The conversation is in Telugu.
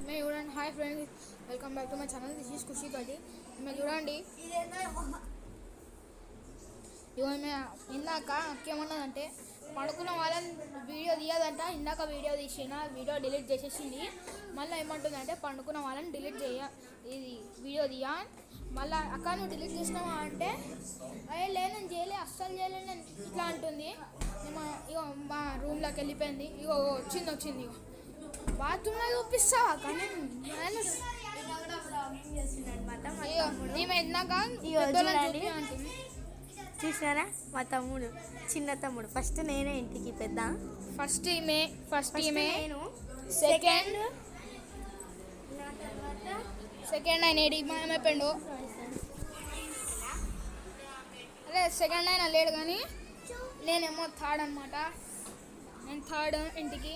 మేము చూడండి. Hi friends, welcome back to my channel. This is Khushi పడి. మేము చూడండి, ఇవో ఇందాక ఏమన్నదంటే పడుకున్న వాళ్ళని వీడియో తీయదంట. ఇందాక వీడియో తీసిన వీడియో డిలీట్ చేసేసింది. మళ్ళీ ఏమంటుందంటే పండుకున్న వాళ్ళని డిలీట్ ఇది వీడియో తీయ. మళ్ళీ అక్క నువ్వు డిలీట్ చేసినావా అంటే అయ్యే నేను చేయలే, అస్సలు చేయలేదు నేను ఇట్లా అంటుంది. ఇగో మా రూమ్లోకి వెళ్ళిపోయింది. ఇగో వచ్చింది ఇగో బాత్రూమ్లో చూపిస్తావా కానీ ఈమె ఇందాక అంటుంది. చూసారా మా తమ్ముడు, చిన్న తమ్ముడు. ఫస్ట్ నేనే ఇంటికి పెద్ద. ఫస్ట్ ఈమె నేను, సెకండ్ ఆయన ఏమైపోయిండు. అదే సెకండ్ ఆయన లేడు కానీ నేనేమో థర్డ్ అనమాట. నేను థర్డ్ ఇంటికి.